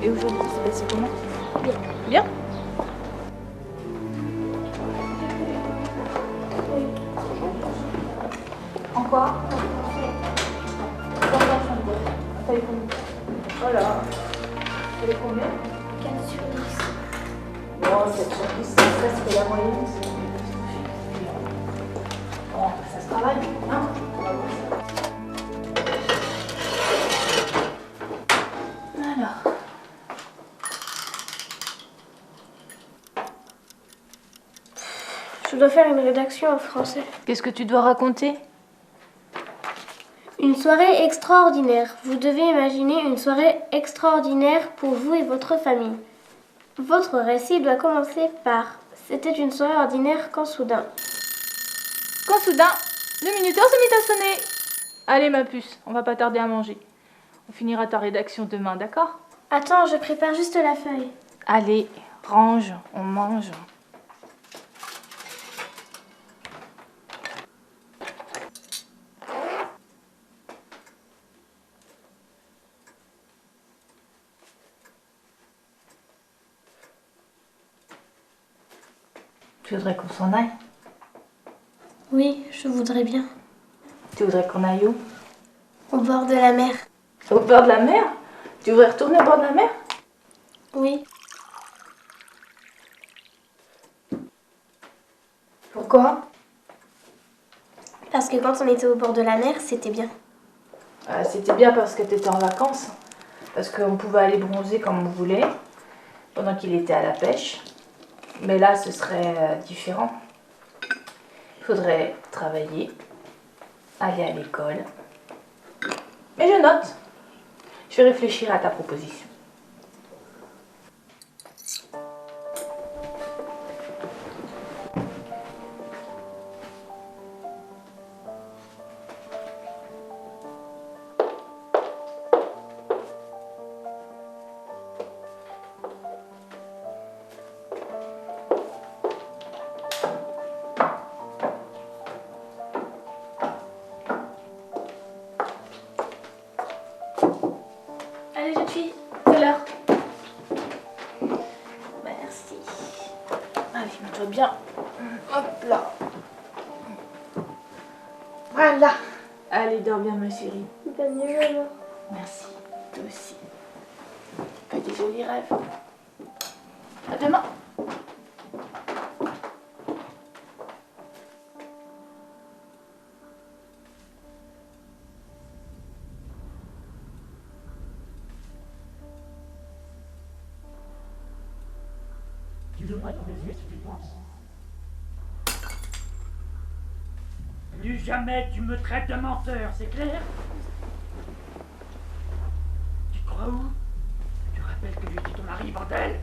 Et aujourd'hui, c'est passé comment? Bien. Bien? En quoi? T'as eu combien? Voilà. Elle est combien? 4 sur 10. Bon, 7 sur 10, c'est presque la moyenne. Bon, ça se travaille, hein? Alors. Je dois faire une rédaction en français. Qu'est-ce que tu dois raconter? Une soirée extraordinaire. Vous devez imaginer une soirée extraordinaire pour vous et votre famille. Votre récit doit commencer par « C'était une soirée ordinaire quand soudain ». Quand soudain, le minuteur se mit à sonner. Allez ma puce, on va pas tarder à manger. On finira ta rédaction demain, d'accord? Attends, je prépare juste la feuille. Allez, range, on mange. Tu voudrais qu'on s'en aille? Oui, je voudrais bien. Tu voudrais qu'on aille où? Au bord de la mer. Au bord de la mer? Tu voudrais retourner au bord de la mer? Oui. Pourquoi? Parce que quand on était au bord de la mer, c'était bien. C'était bien parce que tu étais en vacances. Parce qu'on pouvait aller bronzer comme on voulait pendant qu'il était à la pêche. Mais là, ce serait différent. Il faudrait travailler, aller à l'école. Mais je note. Je vais réfléchir à ta proposition. Allez, jeune fille, c'est l'heure. Merci. Allez, mets-toi bien. Hop là. Voilà. Allez, dors bien, ma chérie. Bonne nuit, maman. Merci. Toi aussi. Fais des jolis rêves. À demain. Tu devrais t'en déduire ce que tu penses. Plus jamais tu me traites de menteur, c'est clair? Tu te crois où? Tu rappelles que je suis ton mari, bordel?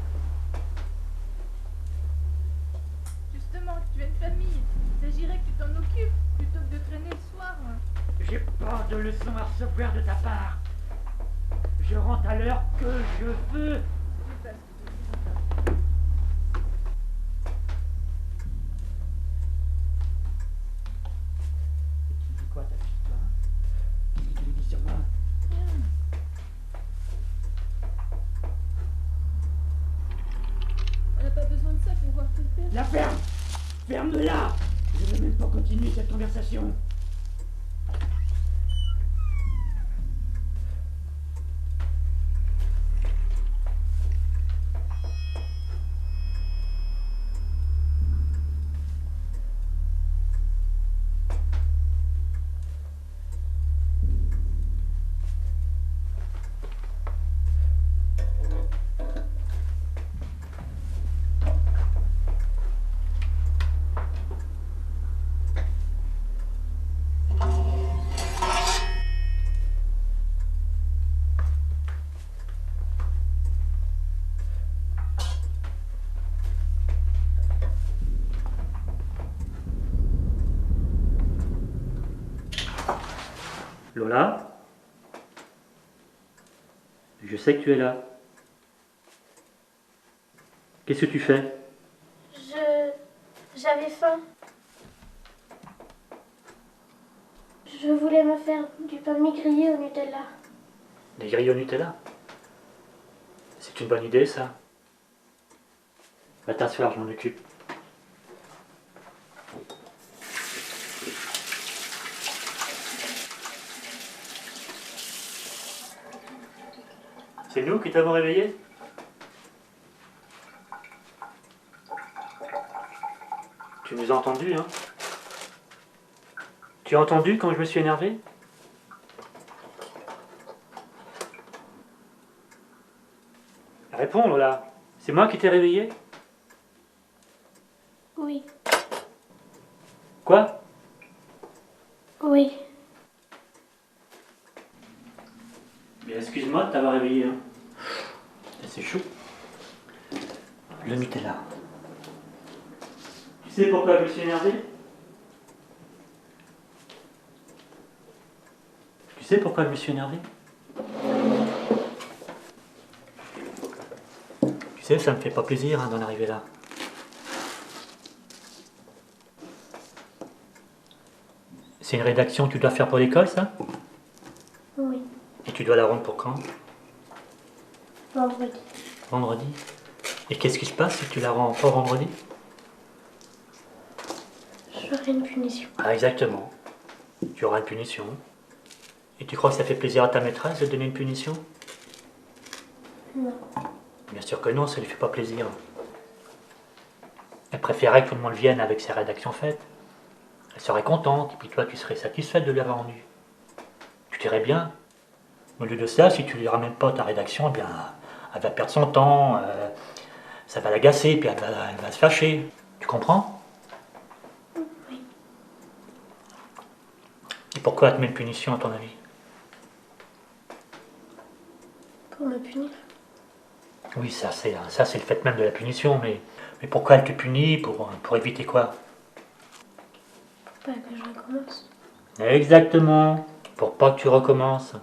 Justement, tu as une famille. Il s'agirait que tu t'en occupes plutôt que de traîner le soir. J'ai pas de leçon à recevoir de ta part. Je rentre à l'heure que je veux. Et tu dis quoi, ta petite toi? Qu'est-ce que tu lui dis sur moi? On n'a pas besoin de ça pour voir tout faire. La ferme! Ferme-la! Je ne vais même pas continuer cette conversation. Lola? Je sais que tu es là. Qu'est-ce que tu fais? J'avais faim. Je voulais me faire du pain de mie grillé au Nutella. Des grilles au Nutella? C'est C'est une bonne idée, ça. Va t'asseoir, je m'en occupe. C'est nous qui t'avons réveillé? Tu nous as entendus, hein? Tu as entendu quand je me suis énervé? Réponds, là. C'est moi qui t'ai réveillé? Oui. Quoi? Oui. Mais excuse-moi de t'avoir réveillé, hein. C'est chaud. Le Nutella. Tu sais pourquoi je me suis énervé? Tu sais pourquoi je me suis énervé? Tu sais, ça me fait pas plaisir d'en arriver là. C'est une rédaction que tu dois faire pour l'école, ça? Oui. Et tu dois la rendre pour quand? Vendredi. Vendredi. Et qu'est-ce qui se passe si tu la rends pas vendredi? J'aurai une punition. Ah, exactement. Tu auras une punition. Et tu crois que ça fait plaisir à ta maîtresse de donner une punition? Non. Bien sûr que non, ça lui fait pas plaisir. Elle préférait que tout le monde vienne avec ses rédactions faites. Elle serait contente, et puis toi, tu serais satisfaite de l'avoir rendue. Tu dirais bien. Au lieu de ça, si tu lui ramènes pas ta rédaction, eh bien, elle va perdre son temps, ça va l'agacer, puis elle va se fâcher. Tu comprends? Oui. Et pourquoi elle te met une punition, à ton avis? Pour me punir. Oui, ça c'est le fait même de la punition, mais pourquoi elle te punit? Pour éviter quoi? Pas que je recommence. Exactement, pour pas que tu recommences.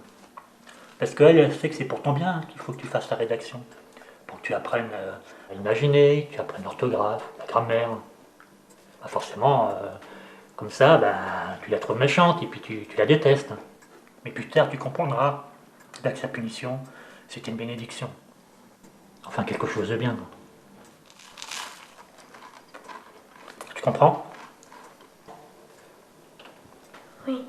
Parce qu'elle, elle sait que c'est pour ton bien qu'il faut que tu fasses ta rédaction. Pour que tu apprennes à imaginer, que tu apprennes l'orthographe, la grammaire. Bah forcément, comme ça, bah, tu la trouves méchante et puis tu la détestes. Mais plus tard, tu comprendras là que sa punition, c'était une bénédiction. Enfin, quelque chose de bien. Tu comprends? Oui.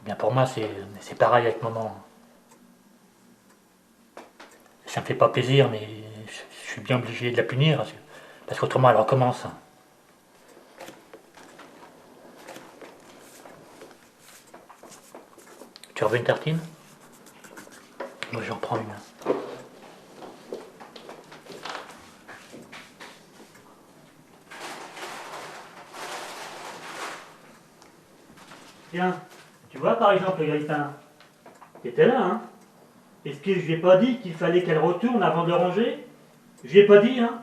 Eh bien, pour moi, c'est pareil avec maman. Ça me fait pas plaisir, mais je suis bien obligé de la punir, parce qu'autrement, elle recommence. Tu en veux une tartine? Moi, j'en prends une. Tiens, tu vois par exemple le grille-pain. T'étais là, hein? Est-ce que je lui ai pas dit qu'il fallait qu'elle retourne avant de le ranger? Je lui ai pas dit, hein?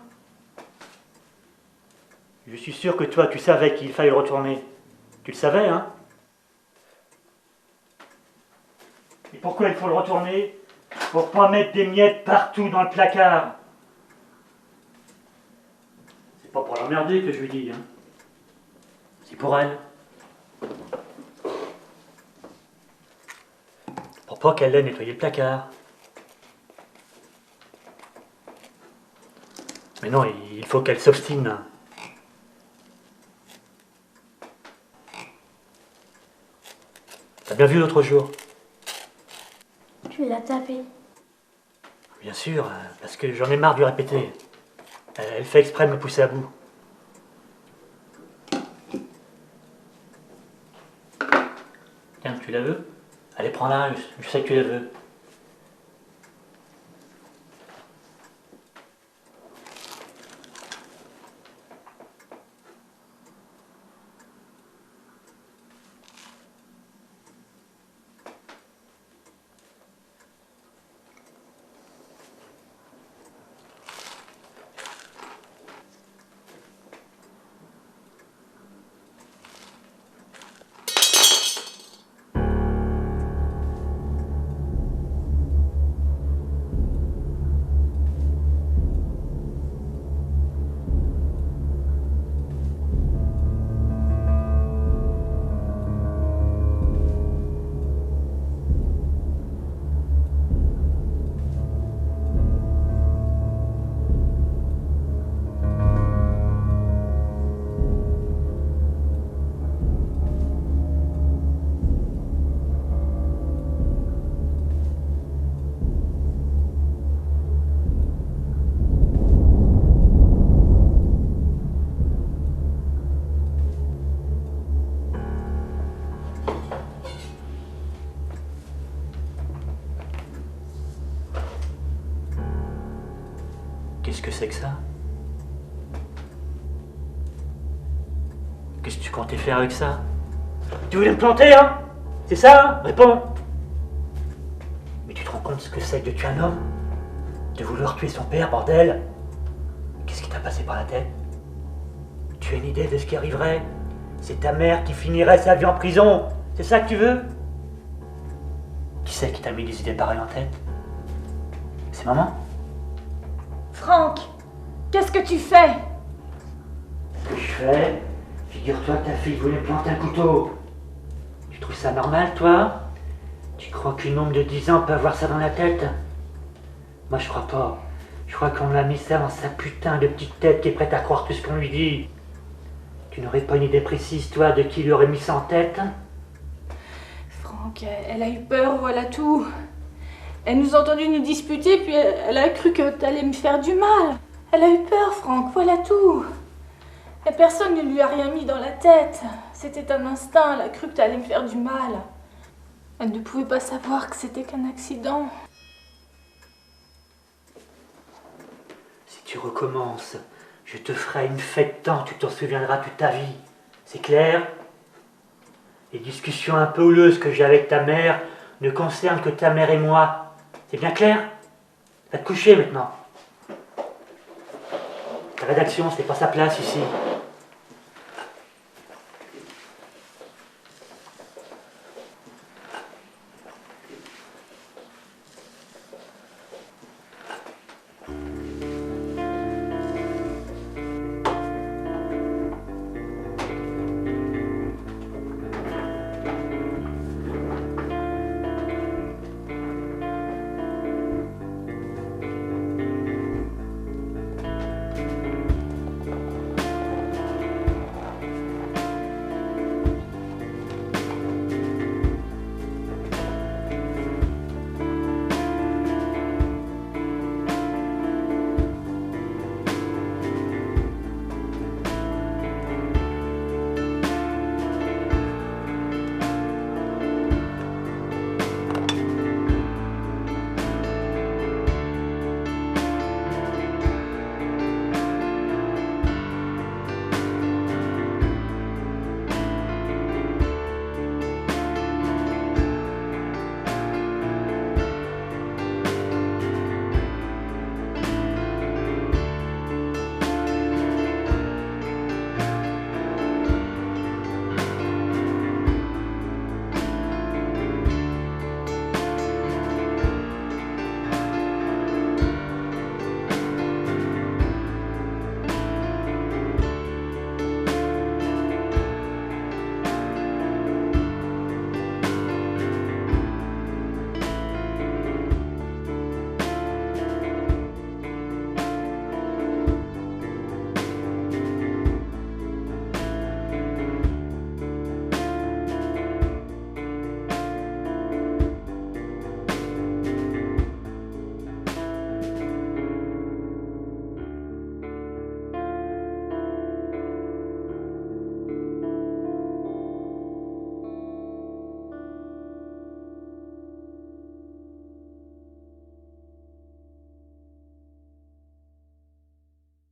Je suis sûr que toi, tu savais qu'il fallait le retourner. Tu le savais, hein? Et pourquoi il faut le retourner? Pour pas mettre des miettes partout dans le placard. C'est pas pour l'emmerder que je lui dis, hein? C'est pour elle. Pour pas qu'elle ait nettoyé le placard. Mais non, il faut qu'elle s'obstine. T'as bien vu l'autre jour? Tu l'as tapé. Bien sûr, parce que j'en ai marre de lui répéter. Elle fait exprès de me pousser à bout. Tiens, tu la veux? Allez, prends-la, je sais que tu la veux. que c'est que ça? Qu'est-ce que tu comptais faire avec ça? Tu voulais me planter, hein? C'est ça, hein? Réponds! Mais tu te rends compte ce que c'est que de tuer un homme? De vouloir tuer son père, bordel? Qu'est-ce qui t'a passé par la tête? Tu as une idée de ce qui arriverait? C'est ta mère qui finirait sa vie en prison. C'est ça que tu veux? Qui c'est qui t'a mis des idées pareilles en tête? C'est maman? Franck, qu'est-ce que tu fais? Ce que je fais? Figure-toi que ta fille voulait me planter un couteau. Tu trouves ça normal, toi? Tu crois qu'une ombre de 10 ans peut avoir ça dans la tête? Moi, je crois pas. Je crois qu'on l'a mis ça dans sa putain de petite tête qui est prête à croire tout ce qu'on lui dit. Tu n'aurais pas une idée précise, toi, de qui lui aurait mis ça en tête? Franck, elle a eu peur, voilà tout. Elle nous a entendu nous disputer, puis elle a cru que t'allais me faire du mal. Elle a eu peur, Franck, voilà tout. Et personne ne lui a rien mis dans la tête. C'était un instinct, elle a cru que t'allais me faire du mal. Elle ne pouvait pas savoir que c'était qu'un accident. Si tu recommences, je te ferai une fête tant tu t'en souviendras toute ta vie. C'est clair? Les discussions un peu houleuses que j'ai avec ta mère ne concernent que ta mère et moi. C'est bien clair? Va te coucher maintenant. Ta rédaction, c'est pas sa place ici.